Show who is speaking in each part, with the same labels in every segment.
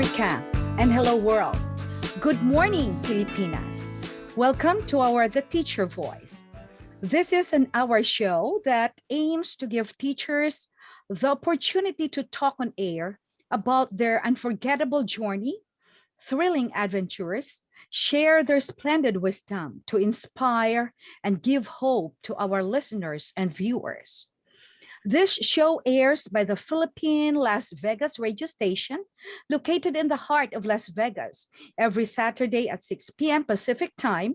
Speaker 1: America, and hello world. Good morning, Filipinas. Welcome to our The Teacher Voice. This is an hour show that aims to give teachers the opportunity to talk on air about their unforgettable journey, thrilling adventures, share their splendid wisdom to inspire and give hope to our listeners and viewers. This show airs by the Philippine Las Vegas radio station, located in the heart of Las Vegas, every Saturday at 6 p.m. Pacific time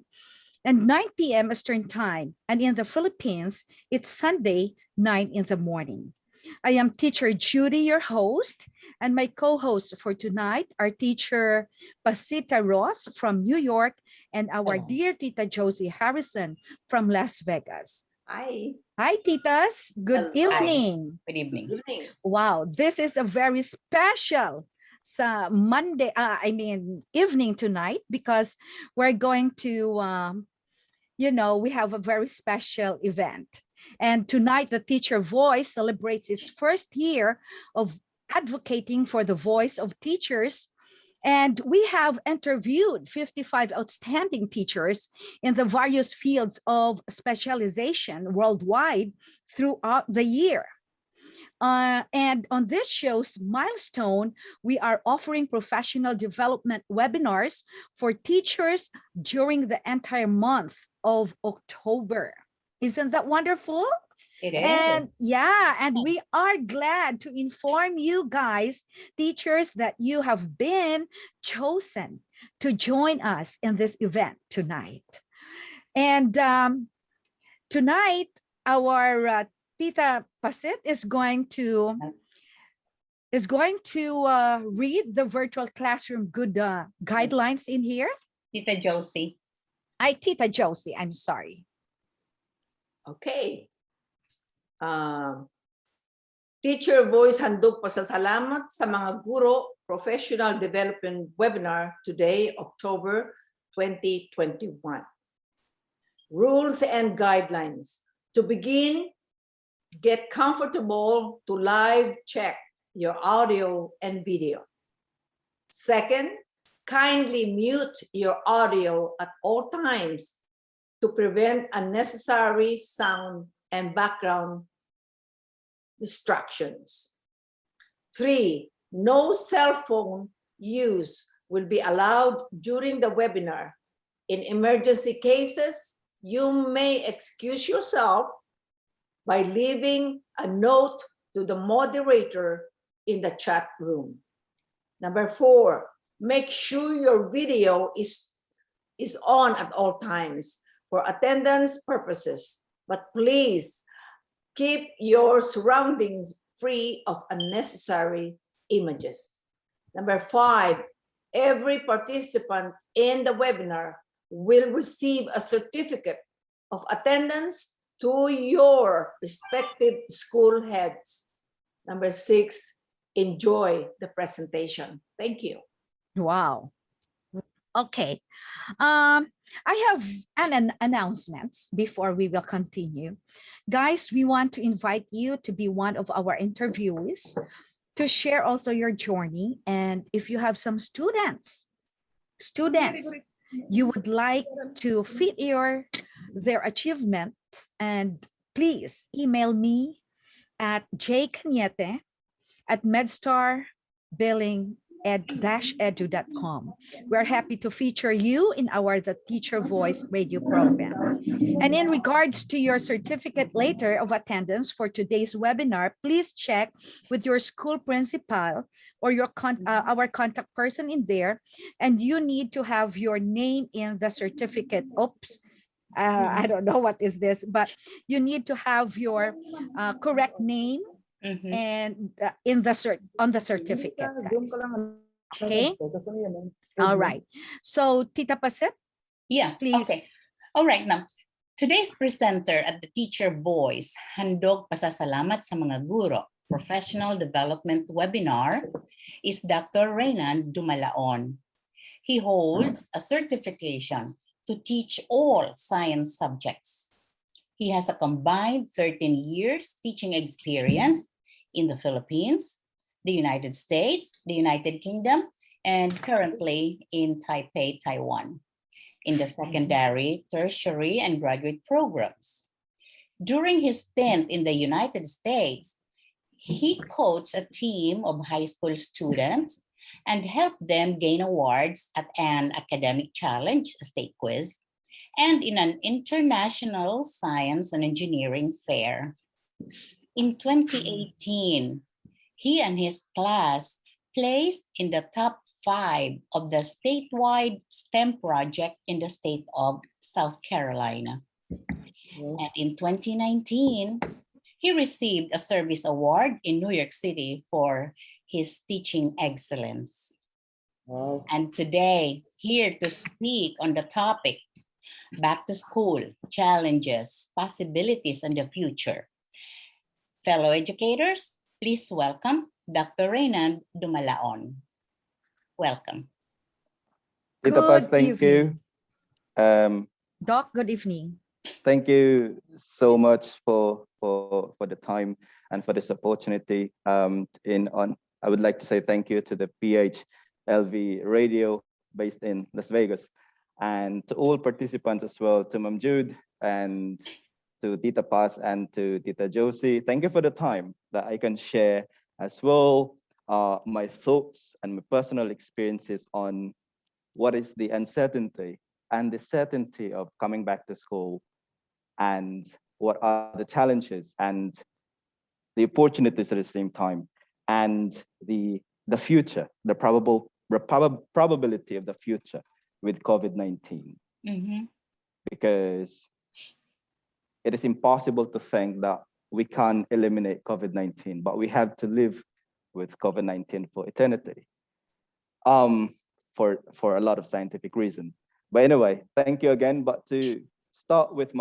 Speaker 1: and 9 p.m. Eastern time. And in the Philippines, it's Sunday, 9 in the morning. I am teacher Judy, your host, and my co-hosts for tonight are teacher Pasita Ross from New York and our dear Tita Josie Harrison from Las Vegas.
Speaker 2: Hi.
Speaker 1: Hi, Titas. Good evening.
Speaker 3: Good evening.
Speaker 2: Good evening.
Speaker 1: Wow, this is a very special evening tonight because we're going to, we have a very special event. And tonight, the Teacher Voice celebrates its first year of advocating for the voice of teachers. And we have interviewed 55 outstanding teachers in the various fields of specialization worldwide throughout the year. And on this show's milestone, we are offering professional development webinars for teachers during the entire month of October. Isn't that wonderful?
Speaker 3: It is.
Speaker 1: And we are glad to inform you guys, teachers, that you have been chosen to join us in this event tonight. And tonight, our Tita Pacit is going to read the virtual classroom good guidelines in here.
Speaker 3: Tita Josie.
Speaker 1: Tita Josie, I'm sorry.
Speaker 2: Okay. Teacher Voice Handog Pasasalamat sa mga Guro Professional Development Webinar today, October 2021. Rules and guidelines. To begin, get comfortable to live check your audio and video. Second, kindly mute your audio at all times to prevent unnecessary sound and background distractions. 3, no cell phone use will be allowed during the webinar. In emergency cases, you may excuse yourself by leaving a note to the moderator in the chat room. Number 4, make sure your video is on at all times for attendance purposes, but please keep your surroundings free of unnecessary images. Number 5, every participant in the webinar will receive a certificate of attendance to your respective school heads. Number 6, enjoy the presentation. Thank you.
Speaker 1: Wow. Okay. I have an announcements before we will continue. Guys, we want to invite you to be one of our interviewees to share also your journey. And if you have some students, you would like to fit their achievements, and please email me at jkaniete@medstarbilling-edu.com. We're happy to feature you in our The Teacher Voice radio program. And in regards to your certificate letter of attendance for today's webinar, please check with your school principal or our contact person in there, and you need to have your name in the certificate. Oops. I don't know what is this, but you need to have your correct name and on the certificate, guys. Okay. All right. So Tita Pacit, please.
Speaker 3: Okay. All right. Now, today's presenter at the Teacher Voice Handog Pasasalamat sa mga Guro Professional Development Webinar is Dr. Reynand Dumala-on. He holds a certification to teach all science subjects. He has a combined 13 years teaching experience in the Philippines, the United States, the United Kingdom, and currently in Taipei, Taiwan, in the secondary, tertiary, and graduate programs. During his stint in the United States, he coached a team of high school students and helped them gain awards at an academic challenge, a state quiz, and in an international science and engineering fair. In 2018, he and his class placed in the top 5 of the statewide STEM project in the state of South Carolina. And in 2019, he received a service award in New York City for his teaching excellence.
Speaker 2: Wow.
Speaker 3: And today, here to speak on the topic, back to school, challenges, possibilities, and the future. Fellow educators, please welcome Dr. Reynand Dumala-on. Welcome.
Speaker 4: Tita Paz,
Speaker 1: Good
Speaker 4: thank you.
Speaker 1: Doc, good evening.
Speaker 4: Thank you so much for the time and for this opportunity. I would like to say thank you to the PHLV radio based in Las Vegas, and to all participants as well, to Ma'am Jude and to Tita Paz and to Tita Josie. Thank you for the time that I can share as well my thoughts and my personal experiences on what is the uncertainty and the certainty of coming back to school, and what are the challenges and the opportunities at the same time, and the future, the probability of the future with COVID-19. Because it is impossible to think that we can eliminate COVID-19, but we have to live with COVID-19 for eternity, for a lot of scientific reasons. But anyway, thank you again. But to start with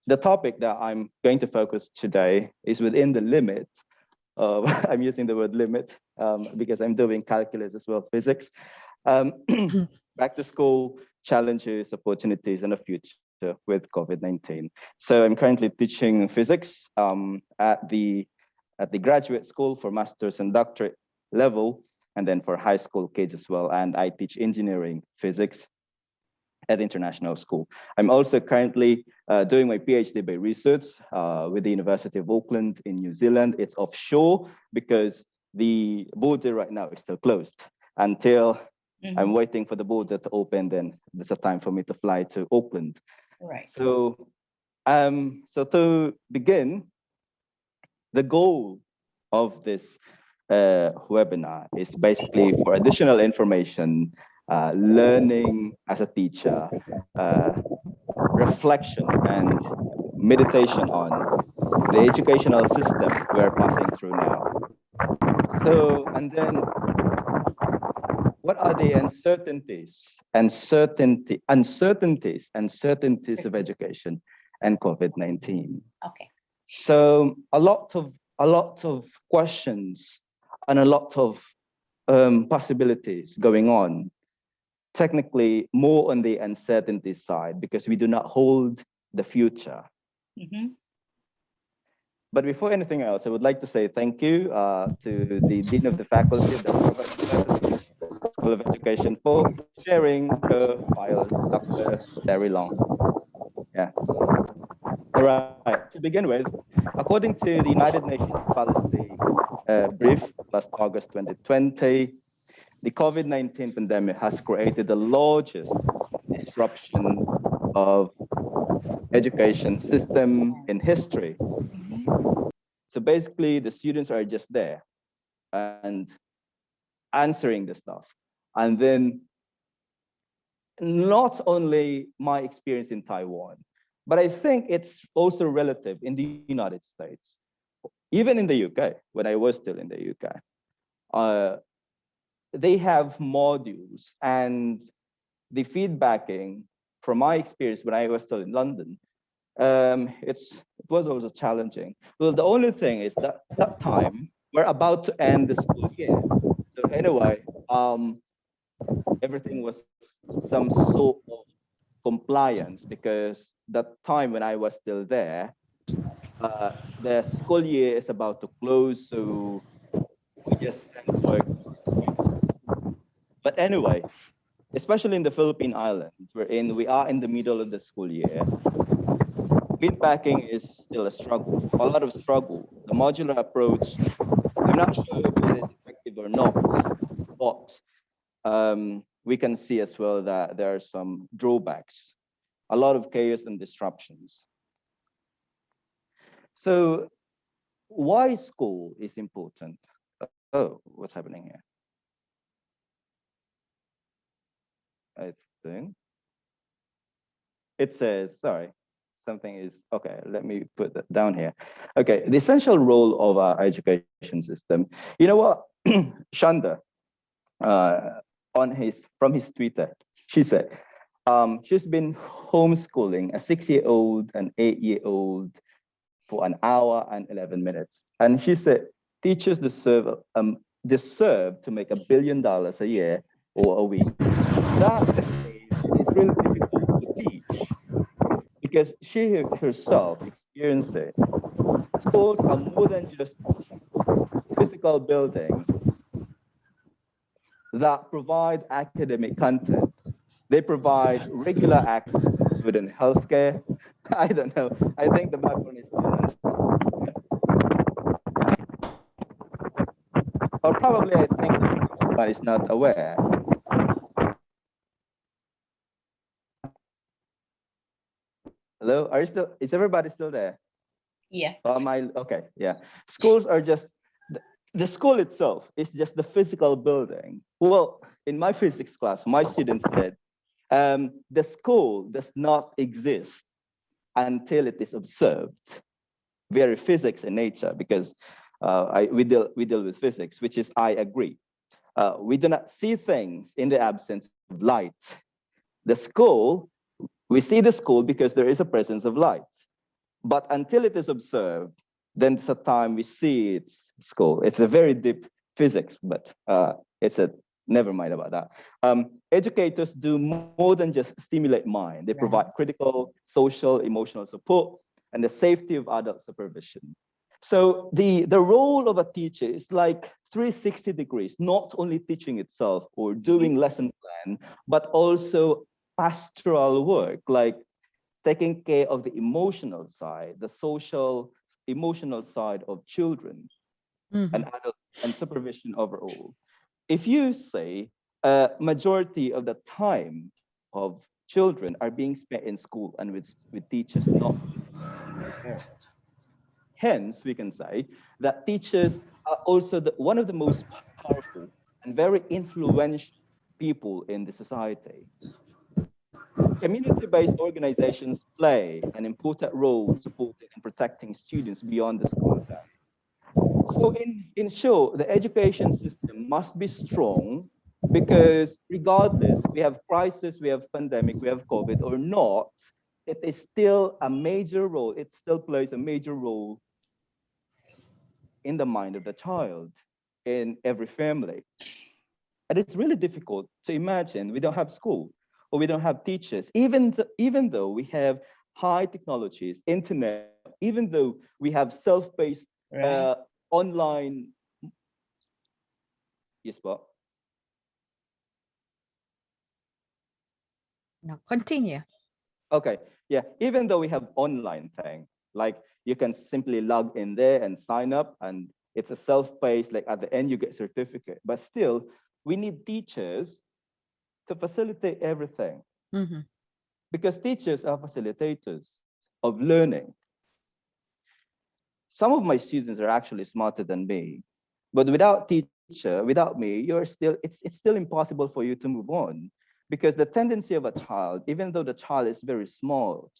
Speaker 4: the topic that I'm going to focus today is within the limit of, I'm using the word limit because I'm doing calculus as well, physics. Back to school, challenges, opportunities, and the future with COVID-19. So I'm currently teaching physics at the graduate school for master's and doctorate level, and then for high school kids as well. And I teach engineering physics at international school. I'm also currently doing my PhD by research with the University of Auckland in New Zealand. It's offshore because the border right now is still closed until I'm waiting for the border to open. Then there's a time for me to fly to Auckland.
Speaker 3: Right.
Speaker 4: So to begin, the goal of this webinar is basically for additional information, learning as a teacher, reflection and meditation on the educational system we're passing through now. So, and then what are the uncertainties of education and COVID-19?
Speaker 3: Okay.
Speaker 4: So a lot of questions and a lot of possibilities going on. Technically, more on the uncertainty side because we do not hold the future. But before anything else, I would like to say thank you to the Dean of the Faculty of the Harvard University School of Education for sharing her files, Dr. Terry Long. Yeah. All right, to begin with, according to the United Nations Policy Brief last August 2020, the COVID-19 pandemic has created the largest disruption of education system in history. So basically, the students are just there and answering the stuff. And then not only my experience in Taiwan, but I think it's also relative in the United States, even in the UK, when I was still in the UK. They have modules, and the feedbacking from my experience when I was still in London, it was also challenging. Well, the only thing is that that time we're about to end the school year. So anyway, everything was some sort of compliance because that time when I was still there, the school year is about to close. So We just send work to students. But anyway, especially in the Philippine Islands, wherein we are in the middle of the school year, feedbacking is still a struggle, a lot of struggle. The modular approach, I'm not sure if it is effective or not, but we can see as well that there are some drawbacks, a lot of chaos and disruptions. So why school is important? Oh, what's happening here? I think it says, sorry, something is, okay, let me put that down here. Okay, the essential role of our education system. You know what? Shanda, from his Twitter, she said, she's been homeschooling a 6-year-old, an 8-year-old for an hour and 11 minutes. And she said, teachers deserve to make $1 billion a year or a week. That says it's really difficult to teach because she herself experienced it. Schools are more than just physical buildings that provide academic content. They provide regular access to food and healthcare. I don't know. I think the background is still non-stop. Or probably I think somebody is not aware. Hello, are you still, is everybody still there?
Speaker 3: Yeah.
Speaker 4: Am I, okay, yeah. Schools are just, the school itself is just the physical building. Well, in my physics class, my students said, the school does not exist until it is observed. Very physics in nature, because we deal with physics, which is I agree. We do not see things in the absence of light. The school, we see the school because there is a presence of light. But until it is observed, then it's a time we see its school. It's a very deep physics, but never mind about that. Educators do more than just stimulate mind. They provide critical, social, emotional support, and the safety of adult supervision. So the role of a teacher is like 360 degrees, not only teaching itself or doing lesson plan, but also pastoral work, like taking care of the emotional side, the social, emotional side of children and adults, and supervision overall. If you say a majority of the time of children are being spent in school and with teachers, not parents. Hence, we can say that teachers are also one of the most powerful and very influential people in the society. Community-based organizations play an important role supporting and protecting students beyond the school time. So in short, the education system must be strong because regardless, we have crisis, we have pandemic, we have COVID or not, it is still a major role. It still plays a major role in the mind of the child in every family. And it's really difficult to imagine we don't have school or we don't have teachers, even though we have high technologies, internet, even though we have self-paced online. Yes, Bob?
Speaker 1: No, continue.
Speaker 4: Okay, yeah, even though we have online thing, like you can simply log in there and sign up and it's a self-paced, like at the end you get certificate, but still we need teachers to facilitate everything because teachers are facilitators of learning. Some of my students are actually smarter than me, but without teacher, without me, it's still impossible for you to move on because the tendency of a child, even though the child is very small,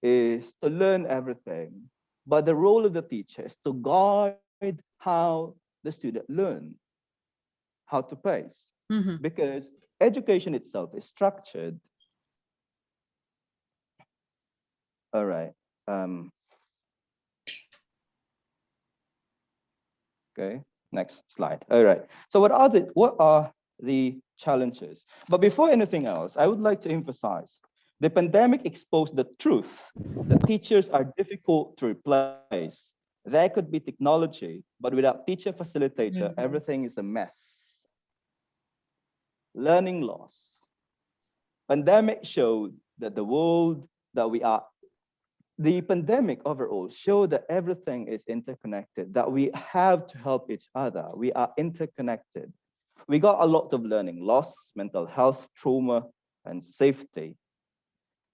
Speaker 4: is to learn everything. But the role of the teacher is to guide how the student learn, how to pace, because education itself is structured. All right. Okay, next slide. All right. So what are the challenges? But before anything else, I would like to emphasize the pandemic exposed the truth that teachers are difficult to replace. There could be technology, but without teacher facilitator, everything is a mess. Learning loss. Pandemic showed that the pandemic overall showed that everything is interconnected, that we have to help each other. We are interconnected. We got a lot of learning loss, mental health, trauma, and safety.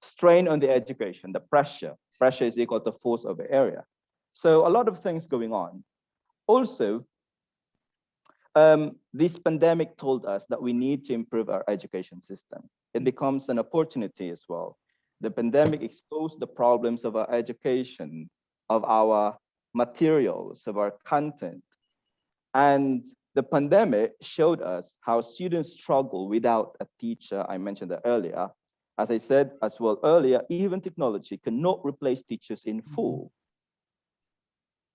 Speaker 4: Strain on the education, the pressure. Pressure is equal to force over area. So a lot of things going on. Also, this pandemic told us that we need to improve our education system. It becomes an opportunity as well. The pandemic exposed the problems of our education, of our materials, of our content. And the pandemic showed us how students struggle without a teacher. I mentioned that earlier. As I said as well earlier, even technology cannot replace teachers in full.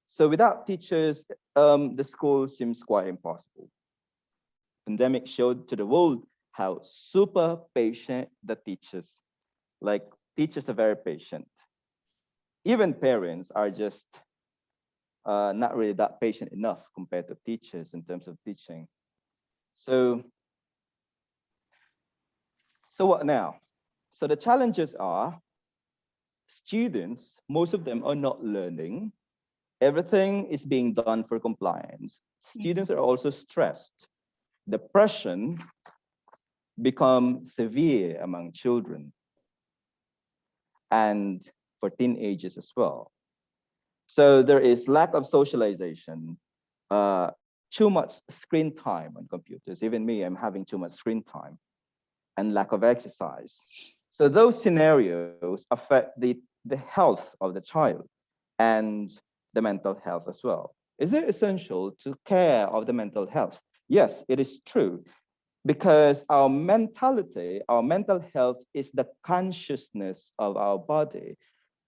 Speaker 4: So without teachers, the school seems quite impossible. Pandemic showed to the world how super patient the teachers, like teachers are very patient. Even parents are just not really that patient enough compared to teachers in terms of teaching. So what now? So the challenges are students, most of them are not learning. Everything is being done for compliance. Students are also stressed. Depression becomes severe among children and for teenagers as well. So there is lack of socialization, too much screen time on computers. Even me, I'm having too much screen time, and lack of exercise. So those scenarios affect the health of the child and the mental health as well. Is it essential to care of the mental health? Yes, it is true, because our mentality, our mental health is the consciousness of our body.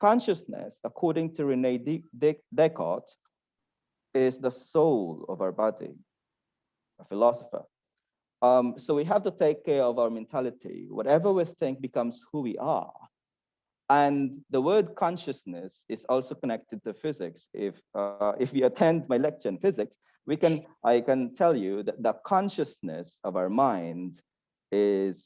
Speaker 4: Consciousness, according to René Descartes, is the soul of our body, a philosopher. So we have to take care of our mentality. Whatever we think becomes who we are. And the word consciousness is also connected to physics. If you attend my lecture in physics, I can tell you that the consciousness of our mind could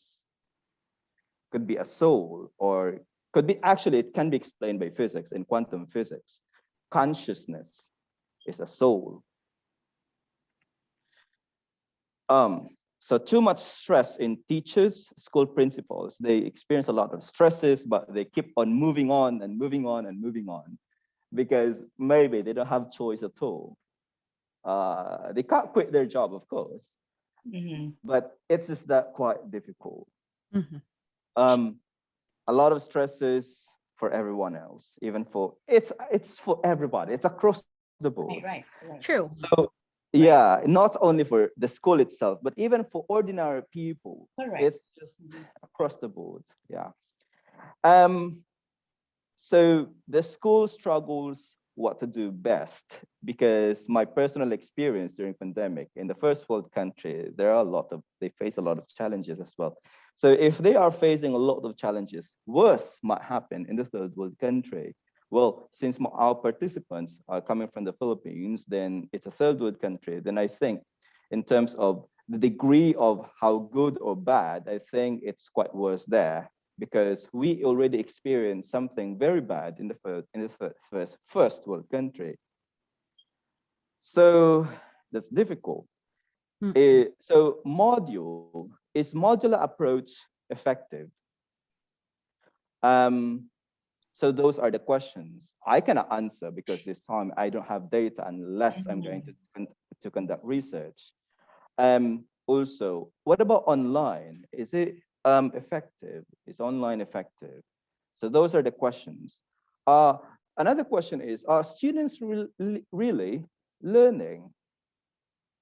Speaker 4: be a soul, or it can be explained by physics in quantum physics. Consciousness is a soul. So too much stress in teachers, school principals. They experience a lot of stresses, but they keep on moving on and moving on and moving on, because maybe they don't have choice at all. They can't quit their job, of course, but it's just that quite difficult. A lot of stresses for everyone else, even for it's for everybody. It's across the board.
Speaker 3: Right.
Speaker 1: True.
Speaker 4: So yeah, not only for the school itself, but even for ordinary people.
Speaker 3: Correct.
Speaker 4: It's just across the board. Yeah. So the school struggles what to do best, because my personal experience during pandemic in the first world country, they face a lot of challenges as well. So if they are facing a lot of challenges, worse might happen in the third world country. Well, since our participants are coming from the Philippines, then it's a third world country. Then I think in terms of the degree of how good or bad, I think it's quite worse there, because we already experienced something very bad in the first world country. So that's difficult. So is modular approach effective? So those are the questions I cannot answer, because this time I don't have data unless I'm going to conduct research. Also, what about online? Is it effective? Is online effective? So those are the questions. Another question is, are students really learning?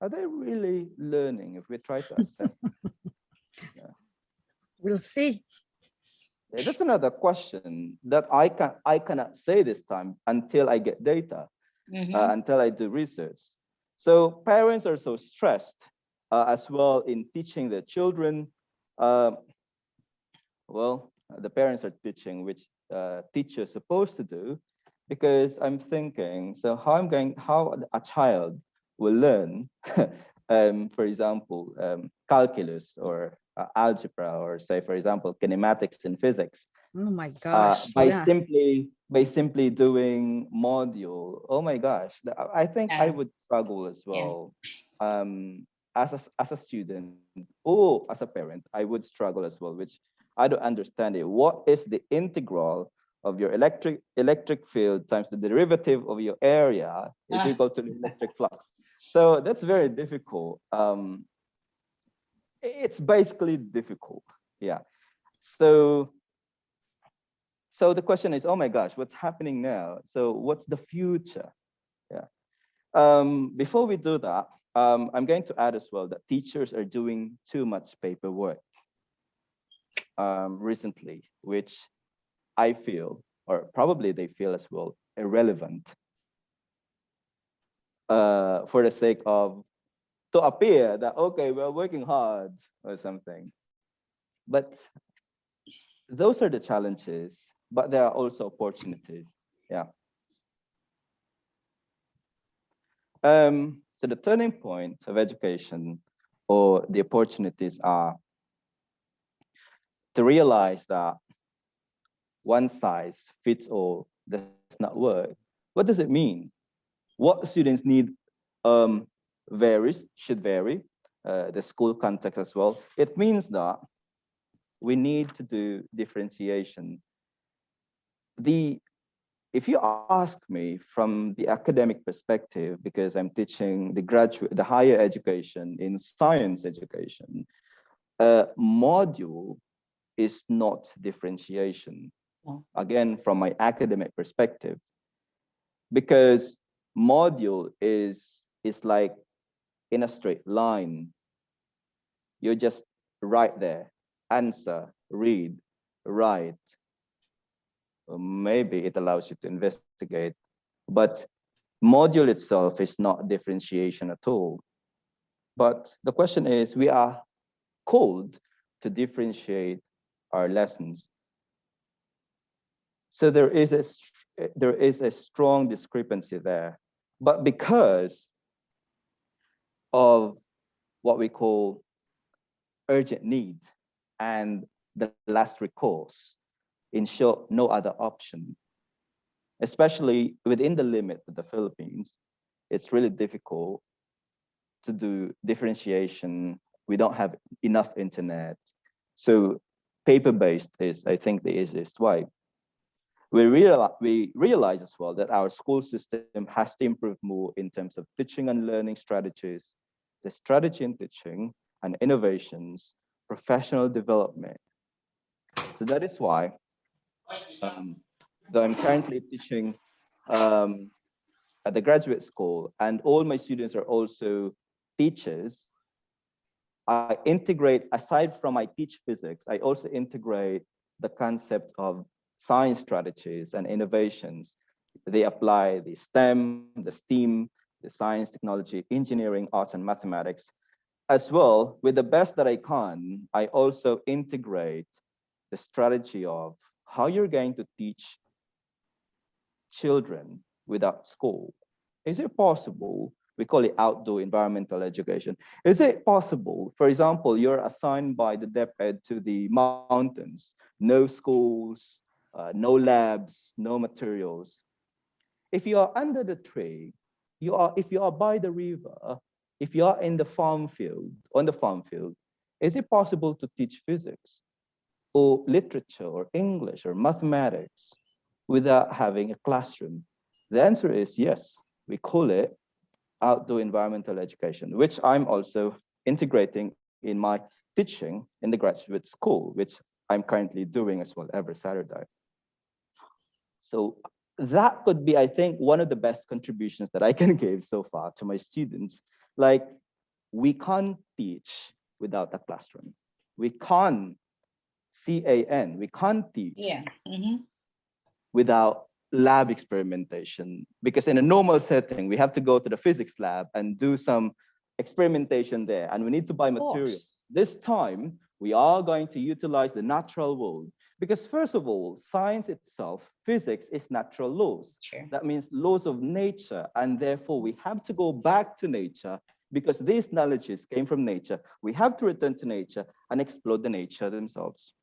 Speaker 4: Are they really learning if we try to assess? Yeah.
Speaker 1: We'll see.
Speaker 4: That's another question that I cannot say this time until I get data, until I do research. So parents are so stressed as well in teaching their children. Well, the parents are teaching, which teachers supposed to do, because I'm thinking, so how a child will learn, for example, calculus or algebra, or say, for example, kinematics in physics,
Speaker 1: Oh my gosh.
Speaker 4: by
Speaker 1: Yeah.
Speaker 4: simply doing module. Oh my gosh, I think I
Speaker 3: Yeah.
Speaker 4: would struggle as
Speaker 3: Yeah.
Speaker 4: well. As a student or as a parent, I would struggle as well, which I don't understand it. What is the integral of your electric field times the derivative of your area is
Speaker 3: Ah,
Speaker 4: equal to the electric flux? So that's very difficult. It's basically difficult. Yeah. So the question is, oh my gosh, what's happening now? So what's the future? Yeah. Before we do that, I'm going to add as well that teachers are doing too much paperwork recently, which I feel, or probably they feel as well, irrelevant for the sake of to appear that, okay, we're working hard or something. But those are the challenges, but there are also opportunities. Yeah. So the turning point of education or the opportunities are to realize that one size fits all does not work. What does it mean? What students need should vary, the school context as well. It means that we need to do differentiation. If you ask me from the academic perspective, because I'm teaching the higher education in science education, module is not differentiation.
Speaker 3: no.
Speaker 4: Again, from my academic perspective, because module is like in a straight line. You're just right there, answer, read, write. Or maybe it allows you to investigate, but module itself is not differentiation at all. But the question is, we are called to differentiate our lessons. So there is a strong discrepancy there. But because of what we call urgent need and the last recourse, in short, no other option, especially within the limit of the Philippines, it's really difficult to do differentiation. We don't have enough internet. So paper-based is, I think, the easiest way. We realize as well that our school system has to improve more in terms of teaching and learning strategies, the strategy in teaching and innovations, professional development. So that is why, though I'm currently teaching um, at the graduate school, and all my students are also teachers, I integrate, aside from I teach physics, I also integrate the concept of science strategies and innovations. They apply the STEM, the STEAM, the science, technology, engineering, arts, and mathematics. As well, with the best that I can, I also integrate the strategy of how you're going to teach children without school. Is it possible? We call it outdoor environmental education. Is it possible, for example, you're assigned by the DepEd to the mountains, no schools, no labs, no materials. If you are under the tree, if you are by the river, if you are in the farm field, on the farm field, is it possible to teach physics or literature or English or mathematics without having a classroom? The answer is yes. We call it outdoor environmental education, which I'm also integrating in my teaching in the graduate school, which I'm currently doing as well every Saturday. So that could be, I think, one of the best contributions that I can give so far to my students. Like, we can't teach without a classroom. We can't, CAN, we can't teach
Speaker 3: Yeah. Mm-hmm.
Speaker 4: without lab experimentation, because in a normal setting we have to go to the physics lab and do some experimentation there, and we need to buy
Speaker 3: Of
Speaker 4: materials.
Speaker 3: course.
Speaker 4: This time we are going to utilize the natural world, Because first of all, science itself, physics, is natural laws.
Speaker 3: Sure.
Speaker 4: That means laws of nature, and therefore we have to go back to nature because these knowledges came from nature. We have to return to nature and explore the nature themselves.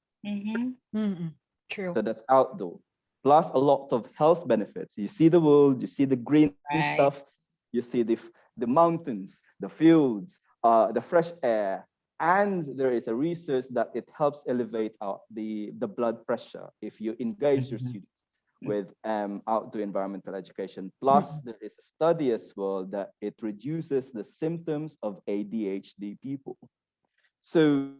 Speaker 1: True.
Speaker 4: So that's outdoor. Plus a lot of health benefits. You see the world, you see the green
Speaker 3: Right.
Speaker 4: stuff, you see the mountains, the fields, the fresh air. And there is a research that it helps elevate the blood pressure if you engage your students with outdoor environmental education. Plus, there is a study as well that it reduces the symptoms of ADHD people. So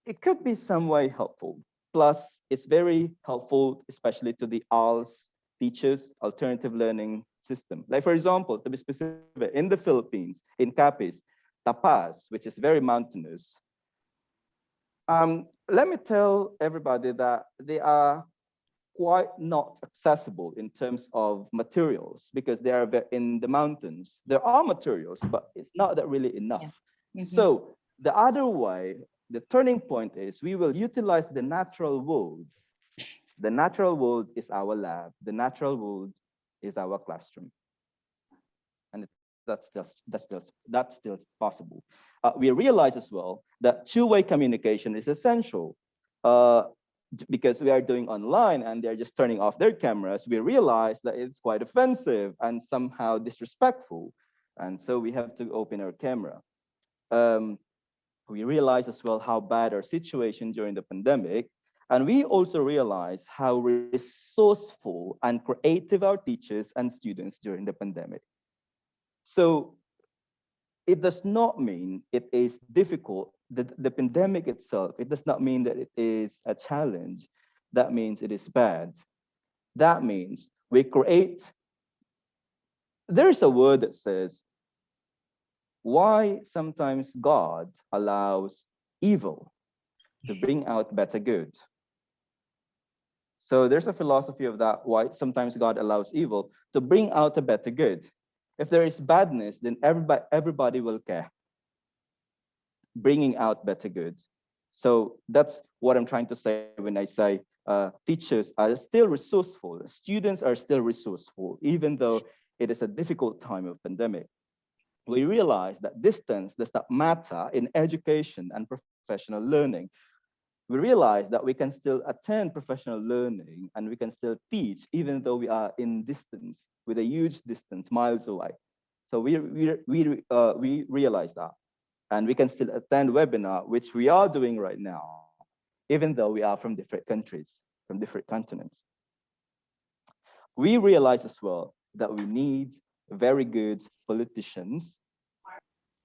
Speaker 4: it could be some way helpful. Plus, it's very helpful, especially to the ALS teachers, alternative learning system. Like, for example, to be specific, in the Philippines, in Capiz, Tapas, which is very mountainous, let me tell everybody that they are quite not accessible in terms of materials because they are in the mountains. There are materials, but it's not that really enough. So the other way, the turning point is we will utilize the natural world. The natural world is our lab. The natural world is our classroom. And that's still possible. We realize as well that two-way communication is essential. Because we are doing online and they're just turning off their cameras, we realize that it's quite offensive and somehow disrespectful. And so we have to open our camera. We realize as well how bad our situation during the pandemic. And we also realize how resourceful and creative our teachers and students during the pandemic. So it does not mean it is difficult. The pandemic itself, it does not mean that it is a challenge. That means it is bad. That means we create, there's a word that says, why sometimes God allows evil to bring out better good. So there's a philosophy of that, why sometimes God allows evil to bring out a better good. If there is badness, then everybody will care, bringing out better good. So that's what I'm trying to say when I say teachers are still resourceful, students are still resourceful, even though it is a difficult time of pandemic. We realize that distance does not matter in education and professional learning. We realize that we can still attend professional learning and we can still teach, even though we are in distance, with a huge distance, miles away. So we realize that. And we can still attend webinar, which we are doing right now, even though we are from different countries, from different continents. We realize as well that we need very good politicians,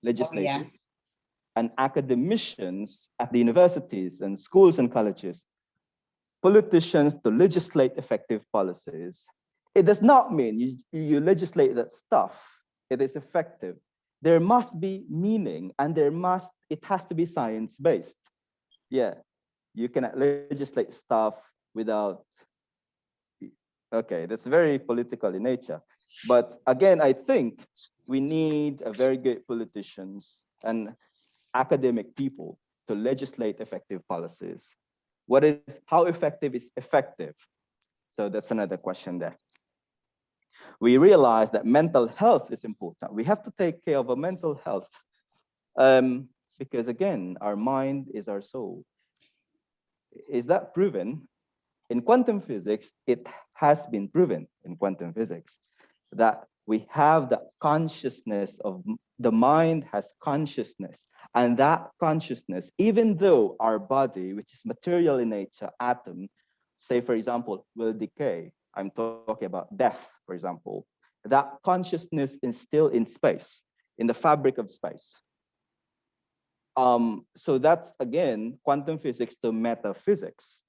Speaker 4: legislators, and academicians at the universities and schools and colleges, politicians to legislate effective policies. It does not mean you legislate that stuff, it is effective. There must be meaning and it has to be science-based. Yeah, you cannot legislate stuff without, okay, that's very political in nature. But again, I think we need a very good politicians and academic people to legislate effective policies. How effective is effective? So that's another question there. We realize that mental health is important. We have to take care of our mental health because again, our mind is our soul. Is that proven? In quantum physics, it has been proven in quantum physics that we have the consciousness of the mind has consciousness, and that consciousness, even though our body, which is material in nature, atom, say for example, will decay. I'm talking about death, for example. That consciousness is still in space, in the fabric of space. So that's again quantum physics to metaphysics.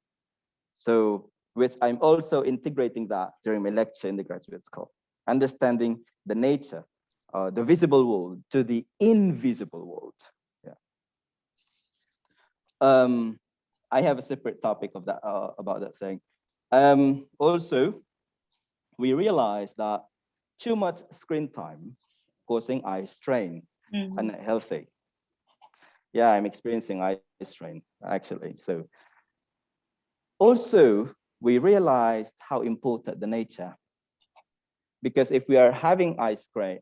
Speaker 4: So which I'm also integrating that during my lecture in the graduate school, understanding the nature, the visible world to the invisible world. Yeah. I have a separate topic of that about that thing. Also, we realize that too much screen time causing eye strain and not healthy. Yeah, I'm experiencing eye strain actually. So Also, we realized how important the nature, because if we are having eye strain,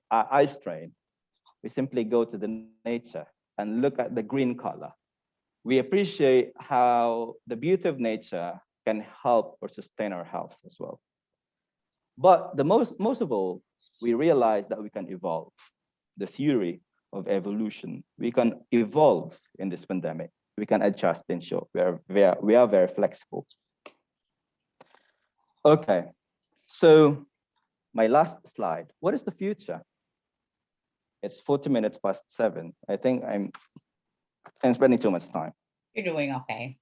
Speaker 4: we simply go to the nature and look at the green color. We appreciate how the beauty of nature can help or sustain our health as well. But the most of all, we realize that we can evolve. The theory of evolution, we can evolve in this pandemic. We can adjust. In short, we are very flexible. Okay, so my last slide. What is the future? It's 40 minutes past 7. I think I'm spending too much time.
Speaker 3: You're doing okay.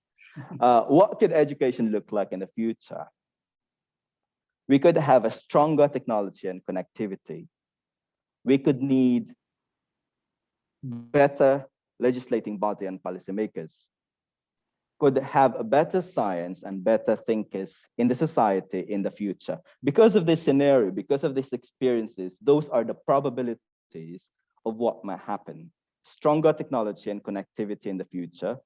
Speaker 4: What could education look like in the future? We could have a stronger technology and connectivity. We could need better legislating body and policymakers. Could have a better science and better thinkers in the society in the future. Because of this scenario, because of these experiences, those are the probabilities of what might happen. Stronger technology and connectivity in the future,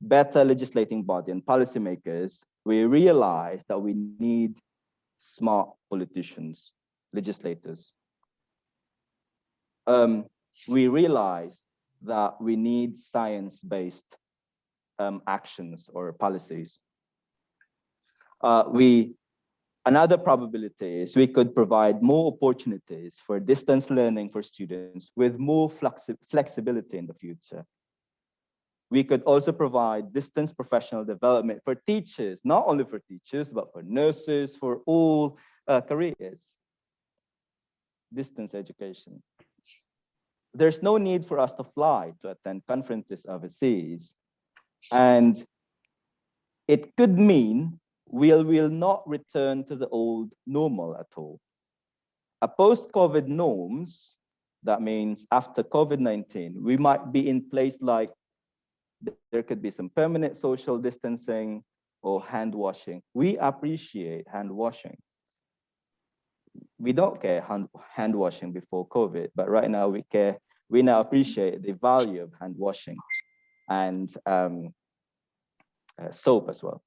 Speaker 4: better legislating body and policymakers. We realize that we need smart politicians, legislators. We realize that we need science-based actions or policies. Another probability is we could provide more opportunities for distance learning for students with more flexibility in the future. We could also provide distance professional development for teachers, not only for teachers, but for nurses, for all careers. Distance education. There's no need for us to fly to attend conferences overseas. And it could mean we will not return to the old normal at all. A post-COVID norms, that means after COVID-19, we might be in place like there could be some permanent social distancing or hand washing. We appreciate hand washing. We don't care hand washing before COVID, but right now we now appreciate the value of hand washing and soap as well.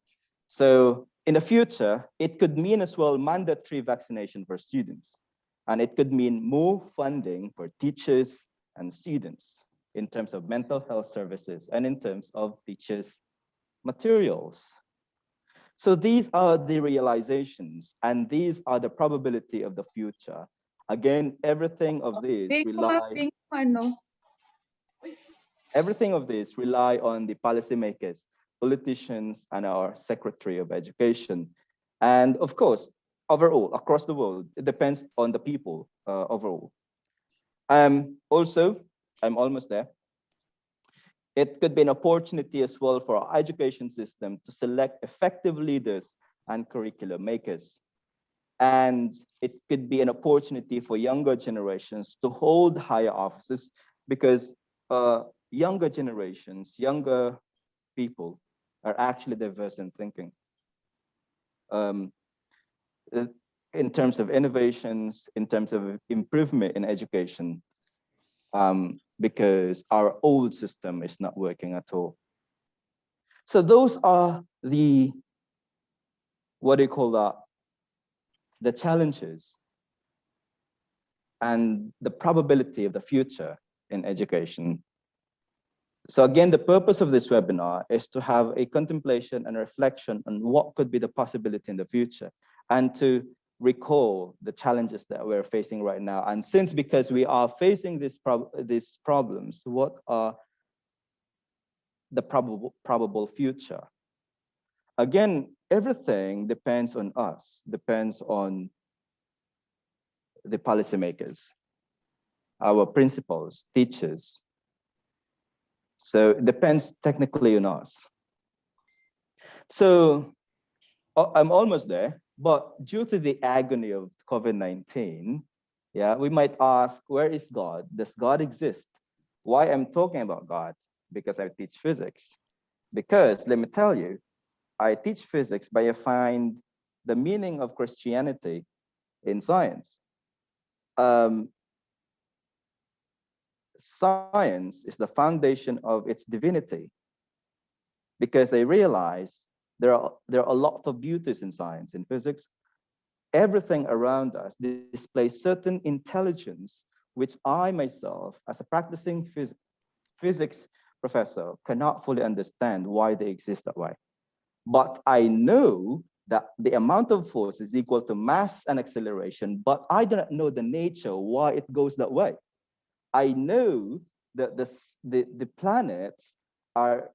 Speaker 4: So in the future, it could mean as well mandatory vaccination for students. And it could mean more funding for teachers and students in terms of mental health services and in terms of teachers' materials. So these are the realizations and these are the probability of the future. Again, everything of this rely on the policymakers, politicians, and our Secretary of Education. And of course, overall, across the world, it depends on the people overall. Also, I'm almost there. It could be an opportunity as well for our education system to select effective leaders and curriculum makers. And it could be an opportunity for younger generations to hold higher offices because younger generations, younger people are actually diverse in thinking. In terms of innovations, in terms of improvement in education, because our old system is not working at all. So those are the, what do you call that? The challenges and the probability of the future in education. So again, the purpose of this webinar is to have a contemplation and reflection on what could be the possibility in the future and to recall the challenges that we're facing right now. And since because we are facing these problems, what are the probable future? Again, everything depends on us, depends on the policymakers, our principals, teachers. So it depends technically on us. So I'm almost there, but due to the agony of COVID-19, yeah, we might ask, where is God? Does God exist? Why I'm talking about God? Because I teach physics. Because let me tell you, I teach physics, but I find the meaning of Christianity in science. Science is the foundation of its divinity because I realize There are a lot of beauties in science, in physics. Everything around us displays certain intelligence, which I myself, as a practicing physics professor, cannot fully understand why they exist that way. But I know that the amount of force is equal to mass and acceleration, but I do not know the nature why it goes that way. I know that the planets are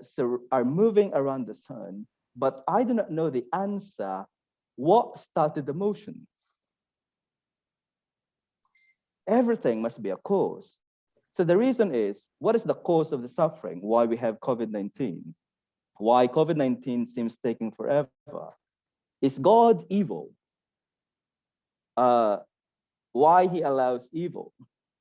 Speaker 4: moving around the sun, but I do not know the answer. What started the motion? Everything must be a cause. So the reason is, what is the cause of the suffering? Why we have COVID-19? Why COVID-19 seems taking forever? Is God evil? Why he allows evil?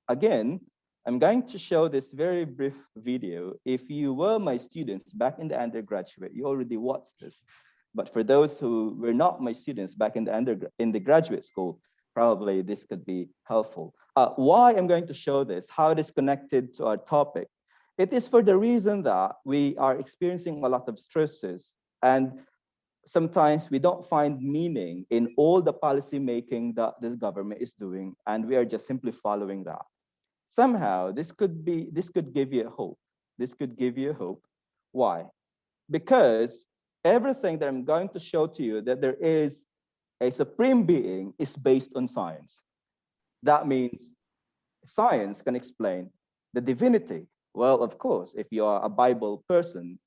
Speaker 4: Again, I'm going to show this very brief video. If you were my students back in the undergraduate, you already watched this. But for those who were not my students back in the graduate school, probably this could be helpful. Why I'm going to show this, how it is connected to our topic. It is for the reason that we are experiencing a lot of stresses, and sometimes we don't find meaning in all the policy making that this government is doing, and we are just simply following that. Somehow, this could give you a hope. This could give you a hope. Why? Because everything that I'm going to show to you, that there is a supreme being, is based on science. That means science can explain the divinity. Well, of course, if you are a Bible person,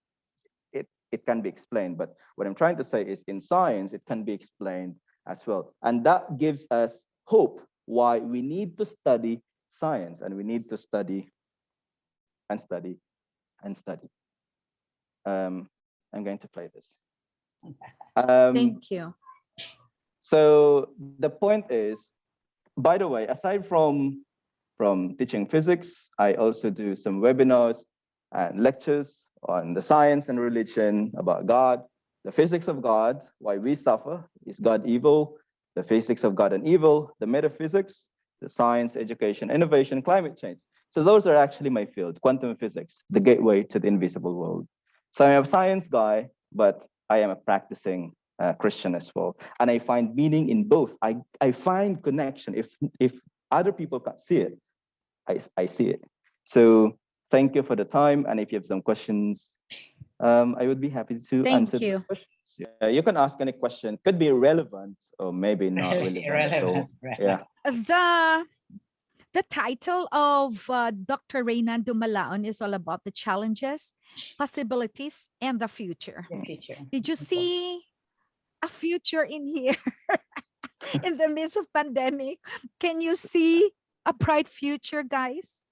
Speaker 4: it can be explained. But what I'm trying to say is, in science, it can be explained as well. And that gives us hope why we need to study science, and we need to study and study and study. I'm going to play this.
Speaker 1: Thank you.
Speaker 4: So the point is, by the way, aside from teaching physics, I also do some webinars and lectures on the science and religion, about God, the physics of God, why we suffer, is God evil, the physics of God and evil, the metaphysics, the science, education, innovation, climate change. So those are actually my field, quantum physics, the gateway to the invisible world. So I'm a science guy, but I am a practicing Christian as well. And I find meaning in both. I find connection. If other people can't see it, I see it. So thank you for the time. And if you have some questions, I would be happy to answer the questions. Yeah, you can ask any question. Could be relevant or maybe not relevant at all. Yeah.
Speaker 1: The title of Dr. Reynand Dumala-on is all about the challenges, possibilities, and the future. Did you see a future in here? In the midst of pandemic, can you see a bright future, guys?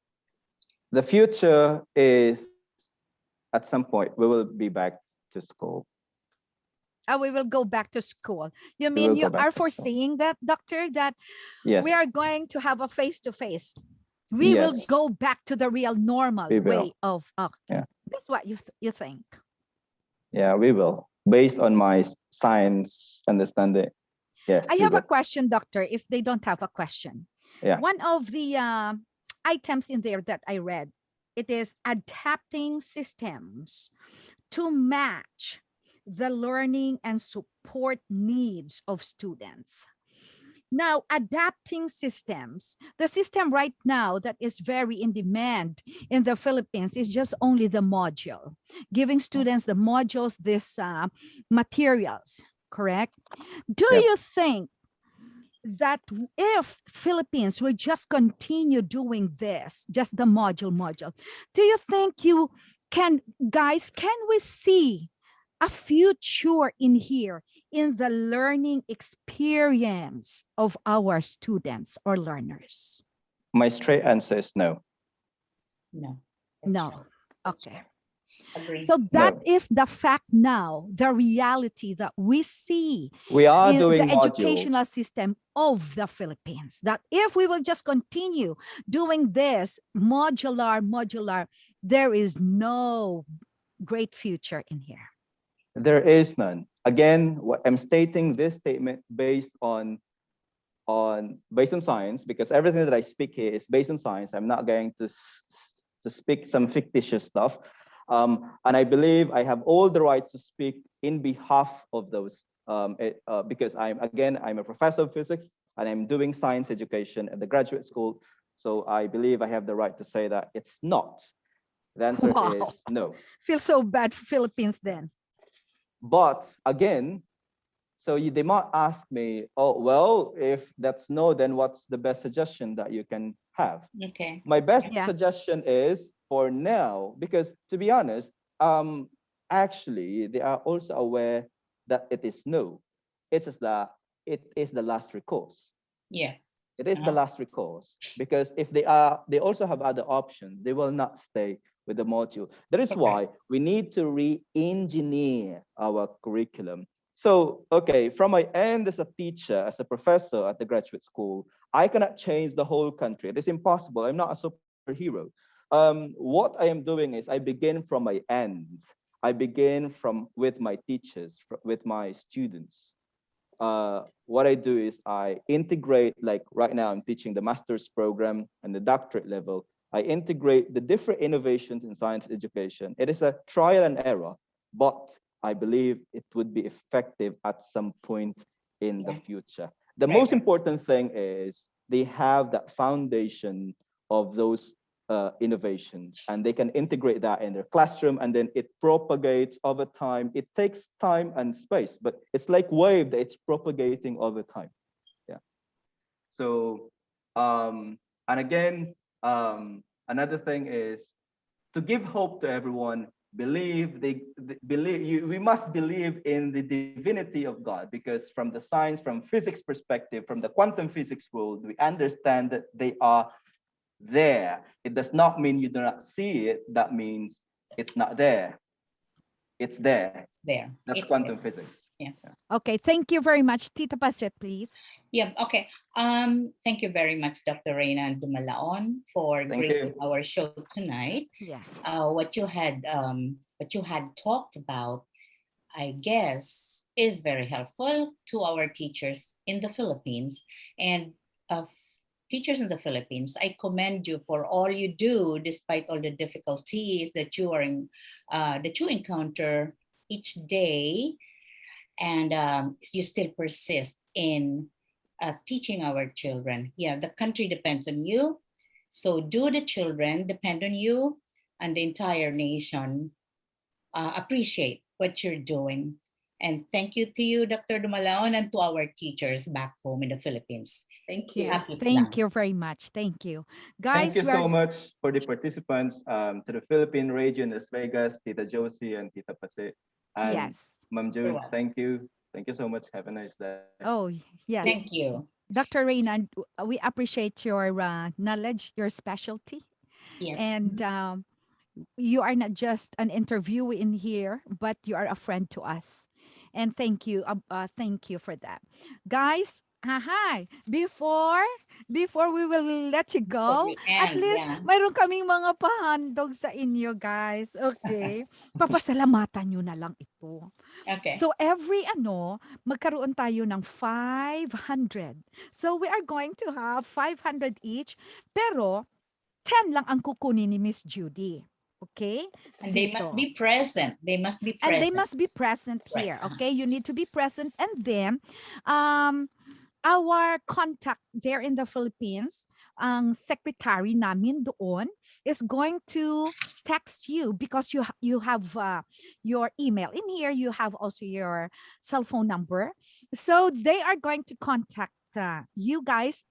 Speaker 4: The future is, at some point, we will be back to school.
Speaker 1: We will go back to school. You mean you are foreseeing that, doctor, that
Speaker 4: yes,
Speaker 1: we are going to have a face-to-face? We will go back to the real normal way of,
Speaker 4: yeah.
Speaker 1: That's what you think?
Speaker 4: Yeah, we will. Based on my science understanding. Yes.
Speaker 1: I have a question, doctor, if they don't have a question.
Speaker 4: Yeah.
Speaker 1: One of the items in there that I read, it is adapting systems to match the learning and support needs of students. Now, adapting systems, the system right now that is very in demand in the Philippines is just only the module, giving students the modules, this materials, correct? Do you think that if Philippines will just continue doing this, just the module, do you think you can, guys, can we see a future in here in the learning experience of our students or learners?
Speaker 4: My straight answer is no.
Speaker 3: No.
Speaker 1: No. Okay.
Speaker 3: Agree.
Speaker 1: So that is the fact now, the reality that we see
Speaker 4: we are doing
Speaker 1: the educational system of the Philippines, that if we will just continue doing this modular, there is no great future in here.
Speaker 4: There is none. Again, what I'm stating this statement based on science, because everything that I speak here is based on science. I'm not going to speak some fictitious stuff. And I believe I have all the rights to speak in behalf of those, because I'm a professor of physics and I'm doing science education at the graduate school. So I believe I have the right to say that it's not. The answer
Speaker 1: Wow.
Speaker 4: is no.
Speaker 1: Feel so bad for Philippines then.
Speaker 4: But again, they might ask me, oh, well, if that's no, then what's the best suggestion that you can have?
Speaker 3: Okay.
Speaker 4: My best
Speaker 1: Yeah.
Speaker 4: suggestion is for now, because to be honest, actually, they are also aware that it is no. It's just that it is the last recourse.
Speaker 3: Yeah.
Speaker 4: It is the last recourse, because if they also have other options, they will not stay with the module. That is why we need to re-engineer our curriculum. So, okay, from my end as a teacher, as a professor at the graduate school, I cannot change the whole country. It is impossible. I'm not a superhero. What I am doing is I begin from my end. I begin with my teachers, with my students. What I do is I integrate, like right now I'm teaching the master's program and the doctorate level. I integrate the different innovations in science education. It is a trial and error, but I believe it would be effective at some point in the future. The most important thing is they have that foundation of those innovations, and they can integrate that in their classroom, and then it propagates over time. It takes time and space, but it's like wave that it's propagating over time. Yeah. So, and again, another thing is to give hope to everyone. We must believe in the divinity of God, because from the science, from physics perspective, from the quantum physics world, we understand that they are there. It does not mean you do not see it. That means it's not there. It's there.
Speaker 3: It's there.
Speaker 4: That's
Speaker 3: It's
Speaker 4: quantum
Speaker 3: there.
Speaker 4: physics.
Speaker 3: Yeah.
Speaker 1: Okay, thank you very much. Tita Pacit, please.
Speaker 3: Yeah. Okay. Thank you very much, Dr. Reynand Dumala-on, for
Speaker 4: Thank
Speaker 3: gracing
Speaker 4: you.
Speaker 3: our show tonight.
Speaker 1: Yes.
Speaker 3: What you had talked about, I guess, is very helpful to our teachers in the Philippines. And teachers in the Philippines, I commend you for all you do, despite all the difficulties that you encounter each day, and you still persist in teaching our children. Yeah, the country depends on you. So do the children depend on you, and the entire nation appreciate what you're doing. And thank you to you, Dr. Dumala-on, and to our teachers back home in the Philippines.
Speaker 2: Thank you.
Speaker 1: Yes,
Speaker 3: Happy
Speaker 1: thank
Speaker 3: lang.
Speaker 1: you very much. Thank you.
Speaker 4: Thank
Speaker 1: Guys,
Speaker 4: you so
Speaker 1: we're
Speaker 4: much for the participants, to the Philippine region, Las Vegas, Tita Josie and Tita Pase. And
Speaker 1: yes.
Speaker 4: Ma'am
Speaker 3: You're
Speaker 4: June,
Speaker 3: welcome.
Speaker 4: thank you. Thank you so much. Have a nice day.
Speaker 1: Oh, yes.
Speaker 3: Thank you.
Speaker 1: Dr. Reynand, we appreciate your knowledge, your specialty.
Speaker 3: Yeah.
Speaker 1: And you are not just an interviewee in here, but you are a friend to us. And thank you for that. Guys, hi. Before we will let you
Speaker 3: Before
Speaker 1: go,
Speaker 3: we
Speaker 1: at
Speaker 3: end,
Speaker 1: least
Speaker 3: yeah.
Speaker 1: mayroon kaming mga pahandog sa inyo, guys. Okay? Papasalamatan nyo na lang ito.
Speaker 3: Okay.
Speaker 1: So every magkaroon tayo ng 500. So we are going to have 500 each, pero 10 lang ang kukunin ni Miss Judy. Okay?
Speaker 3: And they must be present. They must be present.
Speaker 1: And they must be present
Speaker 3: Right.
Speaker 1: here. Okay? You need to be present. And then, our contact there in the Philippines, ang secretary namin doon is going to text you, because you have your email in here. You have also your cell phone number. So they are going to contact you guys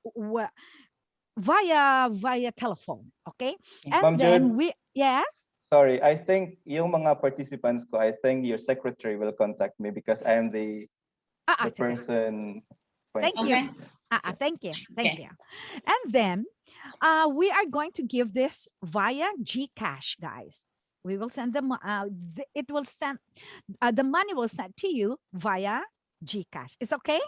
Speaker 1: via telephone. Okay?
Speaker 3: Yeah.
Speaker 1: And
Speaker 4: Ma'am
Speaker 1: then
Speaker 4: June,
Speaker 1: yes?
Speaker 4: sorry, I think yung mga participants ko, I think your secretary will contact me, because I am the
Speaker 1: Sige.
Speaker 4: person.
Speaker 1: Thank
Speaker 3: Okay.
Speaker 1: you. Thank you. Thank you. And then we are going to give this via GCash, guys. We will send them. It will send. The money will send to you via GCash. It's okay.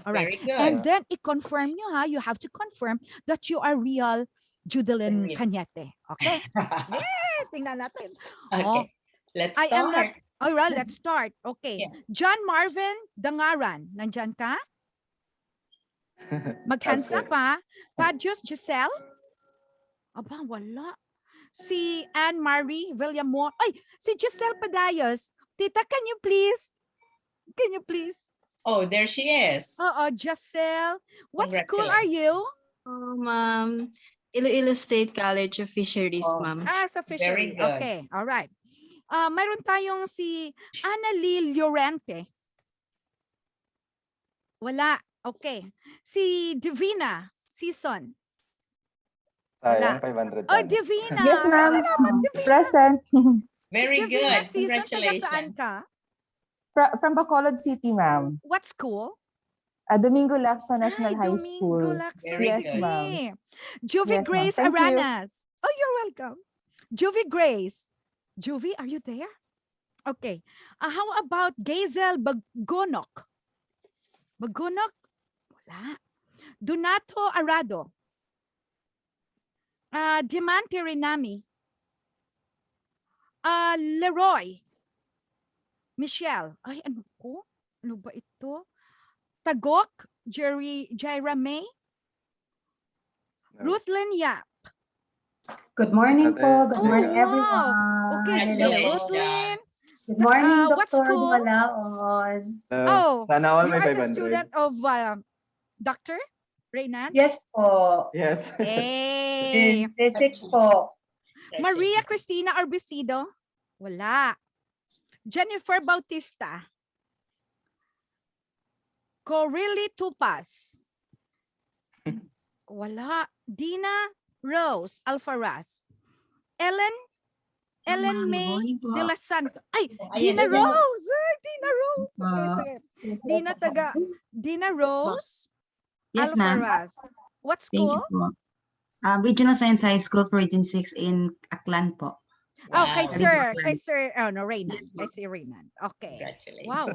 Speaker 1: All right.
Speaker 3: Very good.
Speaker 1: And then i-confirm nyo, ha. You have to confirm that you are real Judelin
Speaker 3: Real.
Speaker 1: Cañete. Okay. Yeah, tingnan natin.
Speaker 3: Okay. Let's
Speaker 1: I am not.
Speaker 3: start.
Speaker 1: All right, let's start. Okay.
Speaker 3: Yeah.
Speaker 1: John Marvin Dangaran. Nandyan ka? Mag-hands up, ha? Padios Giselle? Aba, wala. Si Anne-Marie Villamor. Ay, si Giselle Padayos. Tita, can you please Can you please?
Speaker 3: Oh, there she is.
Speaker 1: Giselle. What school are you?
Speaker 5: Ma'am, Iloilo State College of Fisheries,
Speaker 3: Oh.
Speaker 5: ma'am.
Speaker 1: Sa
Speaker 3: Very
Speaker 1: fishery.
Speaker 3: good.
Speaker 1: Okay, all right. Mayroon tayong si Annalyn Llorente. Wala. Okay. Si Divina Season.
Speaker 4: Sayang,
Speaker 1: Wala.
Speaker 4: 500
Speaker 1: Oh,
Speaker 4: lang.
Speaker 1: Divina.
Speaker 6: Yes, ma'am.
Speaker 1: Salamat, Divina.
Speaker 6: Present.
Speaker 3: Very
Speaker 1: Divina
Speaker 3: good.
Speaker 1: Season, taga saan
Speaker 3: Congratulations.
Speaker 1: ka?
Speaker 6: From Bacolod City, ma'am.
Speaker 1: What school?
Speaker 6: Domingo Lacson National
Speaker 1: Ay,
Speaker 6: High
Speaker 1: Domingo
Speaker 6: School.
Speaker 1: Lacson
Speaker 3: Very
Speaker 6: Yes,
Speaker 3: good.
Speaker 6: ma'am.
Speaker 1: Juvie
Speaker 6: Yes, ma'am.
Speaker 1: Grace
Speaker 6: Thank you.
Speaker 1: Aranas. Oh, you're welcome. Juvie Grace. Juvie, are you there? Okay. How about Gazel Bagonok? Bagonok? Wala. Donato Arado. Diamante Renami. Leroy. Michelle. Ay, ano ko? Ano ba ito? Tagok. Jaira May.
Speaker 4: No.
Speaker 1: Ruthlyn Yap.
Speaker 7: Good morning po. Good
Speaker 1: Oh,
Speaker 7: morning,
Speaker 1: wow.
Speaker 7: everyone.
Speaker 1: Okay, sige.
Speaker 3: Congratulations.
Speaker 1: Ruthlyn.
Speaker 7: Good morning,
Speaker 1: What
Speaker 7: Dr.
Speaker 1: school?
Speaker 7: Dumala-on.
Speaker 1: Oh,
Speaker 4: Sana all
Speaker 1: you
Speaker 4: may
Speaker 1: are the
Speaker 4: 500.
Speaker 1: student of Dr. Reynand?
Speaker 7: Yes po.
Speaker 4: Yes.
Speaker 1: Hey.
Speaker 7: In physics po.
Speaker 1: Maria Cristina Arbesido? Wala. Jennifer Bautista? Corily Tupas? Wala. Dina Rose Alfaraz? Ellen May de la Santo. Ay,
Speaker 3: Ayan,
Speaker 1: Dina
Speaker 3: ayan.
Speaker 1: Rose. Ay, Dina Rose. Okay, sige. Dina Rose
Speaker 8: Yes, ma'am.
Speaker 1: Alfaraz. What
Speaker 8: Thank you
Speaker 1: school?
Speaker 8: po. Regional Science High School for Region 6 in Aklan po.
Speaker 1: Oh, kay
Speaker 3: Wow.
Speaker 1: Sir, no, Reynand.
Speaker 8: Yes,
Speaker 1: Kay Sir Reynand. Okay.
Speaker 3: Congratulations.
Speaker 1: Wow.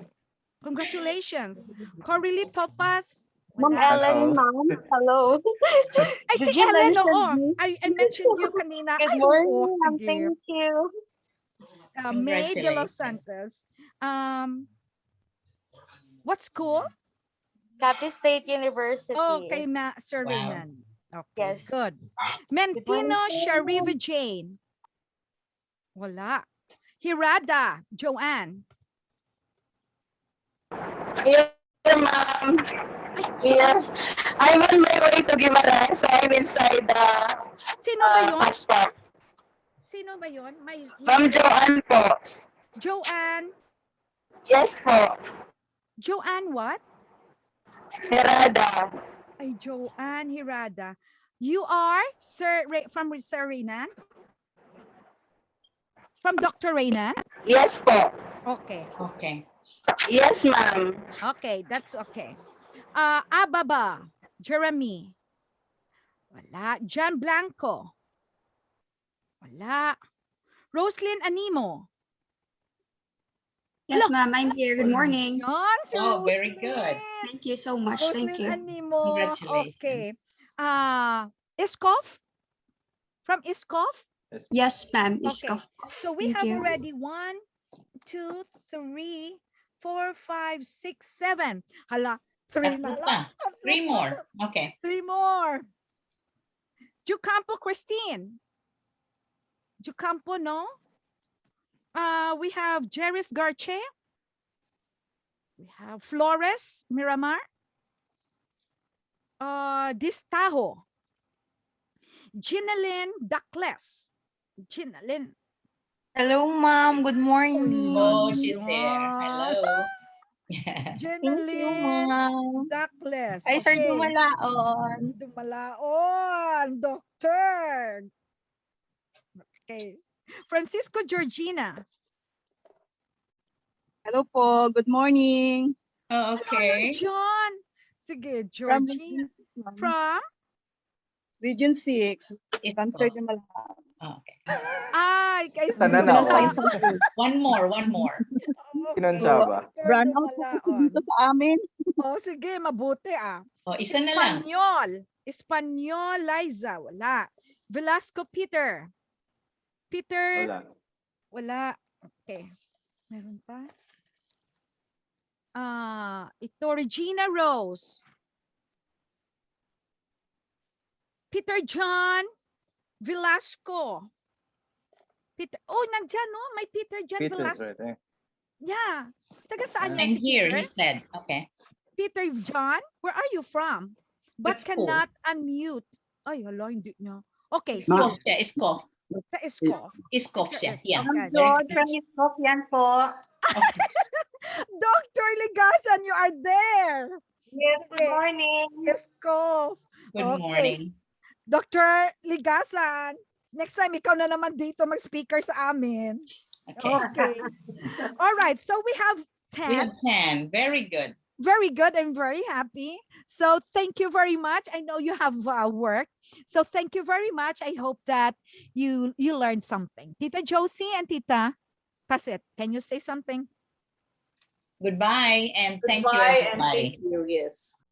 Speaker 1: Congratulations. Corily Topas.
Speaker 9: Ma'am
Speaker 1: Wala.
Speaker 9: Ellen,
Speaker 4: Hello.
Speaker 9: ma'am. Hello.
Speaker 1: Ay, si
Speaker 9: Did you
Speaker 1: Ellen,
Speaker 9: mention
Speaker 1: oo.
Speaker 9: me?
Speaker 1: I mentioned you kanina.
Speaker 9: Good
Speaker 1: Ay,
Speaker 9: morning,
Speaker 1: oo,
Speaker 9: ma'am.
Speaker 1: sige.
Speaker 9: Thank you.
Speaker 1: May de los
Speaker 3: Congratulations.
Speaker 1: Santos. What school?
Speaker 9: Capital State University.
Speaker 1: Oh, kay Sir
Speaker 3: Wow.
Speaker 1: Reynand. Okay,
Speaker 9: Yes.
Speaker 1: good.
Speaker 9: morning,
Speaker 1: Mentino
Speaker 9: sir.
Speaker 1: Shariva Jane. Wala. Hirada Joanne.
Speaker 9: Here, ma'am.
Speaker 1: Ay,
Speaker 9: Here. I'm on my way to Guimaras, so I'm inside the
Speaker 1: sino ba yun?
Speaker 9: passport.
Speaker 1: Sino ba yun?
Speaker 9: Ma'am Joanne po.
Speaker 1: Joanne.
Speaker 9: Yes po.
Speaker 1: Joanne what?
Speaker 9: Herada.
Speaker 1: Ay, Joanne Hirada. You are from Sir Reynand? From Dr. Reynand?
Speaker 9: Yes po.
Speaker 1: Okay.
Speaker 3: Okay.
Speaker 9: Yes, ma'am.
Speaker 1: Okay, that's okay. Ababa, Jeremy. Wala. John Blanco. Wala. Roslyn Animo.
Speaker 5: Yes, ma'am, I'm here. Good morning.
Speaker 1: Yon, si
Speaker 3: Oh, very
Speaker 1: Roslyn.
Speaker 3: good.
Speaker 5: Thank you so much.
Speaker 1: Roslyn
Speaker 5: Thank you.
Speaker 1: Animo.
Speaker 3: Congratulations.
Speaker 1: Okay. Iskof? From Iskof?
Speaker 5: Yes, ma'am.
Speaker 1: Okay.
Speaker 5: Iskof.
Speaker 1: So we
Speaker 5: Thank
Speaker 1: have
Speaker 5: you.
Speaker 1: already 1, 2, 3, 4, 5, 6, 7. Hala, 3 na
Speaker 3: Tatlo
Speaker 1: lang.
Speaker 3: pa. 3 more. Okay.
Speaker 1: 3 more. Jucampo Christine. Jucampo, no? We have Jeris Garche. We have Flores Miramar. Distajo. Ginalyn Duckless. Ginalyn.
Speaker 9: Hello, ma'am. Good morning.
Speaker 3: Oh, she's there.
Speaker 1: Wow.
Speaker 3: Hello.
Speaker 1: Ginalyn Duckless.
Speaker 9: Ay, Sir
Speaker 1: Okay.
Speaker 9: Dumala-on.
Speaker 1: Dumala-on, doctor. Okay. Francisco Georgina.
Speaker 10: Hello po, good morning.
Speaker 3: Oh, okay.
Speaker 1: John. Sige,
Speaker 10: From
Speaker 1: Georgina. From?
Speaker 10: Region 6,
Speaker 3: It's
Speaker 10: from Sir Dumala.
Speaker 3: okay.
Speaker 1: Ay, kay
Speaker 4: Sana
Speaker 10: Regional
Speaker 4: na
Speaker 10: Science
Speaker 4: ako.
Speaker 10: School.
Speaker 3: One more.
Speaker 4: Kinonsya ba?
Speaker 10: Run out po kasi dito sa amin.
Speaker 1: Oh, sige, mabuti ah.
Speaker 3: Oh, isa na lang.
Speaker 1: Espanyol, Liza, wala. Velasco Peter. Peter,
Speaker 4: Wala.
Speaker 1: wala. Okay. Meron pa? Ito, Regina Rose. Peter John Velasco. Peter, oh, nandyan, no? May Peter John
Speaker 4: Peter's
Speaker 1: Velasco.
Speaker 4: right eh.
Speaker 1: Yeah. Taga saan yan
Speaker 3: I'm
Speaker 1: si
Speaker 3: here,
Speaker 1: Peter?
Speaker 3: he said. Okay.
Speaker 1: Peter John, where are you from? But
Speaker 3: That's cool.
Speaker 1: cannot unmute. Ay, hala, hindi niya. Okay,
Speaker 3: Iskof siya, iskof.
Speaker 1: sa Iskof.
Speaker 3: Iskof siya. Yeah.
Speaker 1: Okay.
Speaker 7: George, from Iskop yan po.
Speaker 1: Dr. Ligasan, you are there.
Speaker 7: Yes, good
Speaker 1: Okay.
Speaker 7: morning.
Speaker 1: Iskof.
Speaker 3: Good
Speaker 1: Okay.
Speaker 3: morning.
Speaker 1: Dr. Ligasan, next time ikaw na naman dito mag-speaker sa amin.
Speaker 3: Okay.
Speaker 1: Okay. All right. So we have
Speaker 3: We
Speaker 1: 10.
Speaker 3: have 10. Very good.
Speaker 1: Very good. I'm very happy. So thank you very much. I know you have work. So thank you very much. I hope that you learned something. Tita Josie and Tita Pacit, can you say something?
Speaker 3: Goodbye and thank you,
Speaker 2: Goodbye and
Speaker 3: everybody.
Speaker 2: thank you. Yes.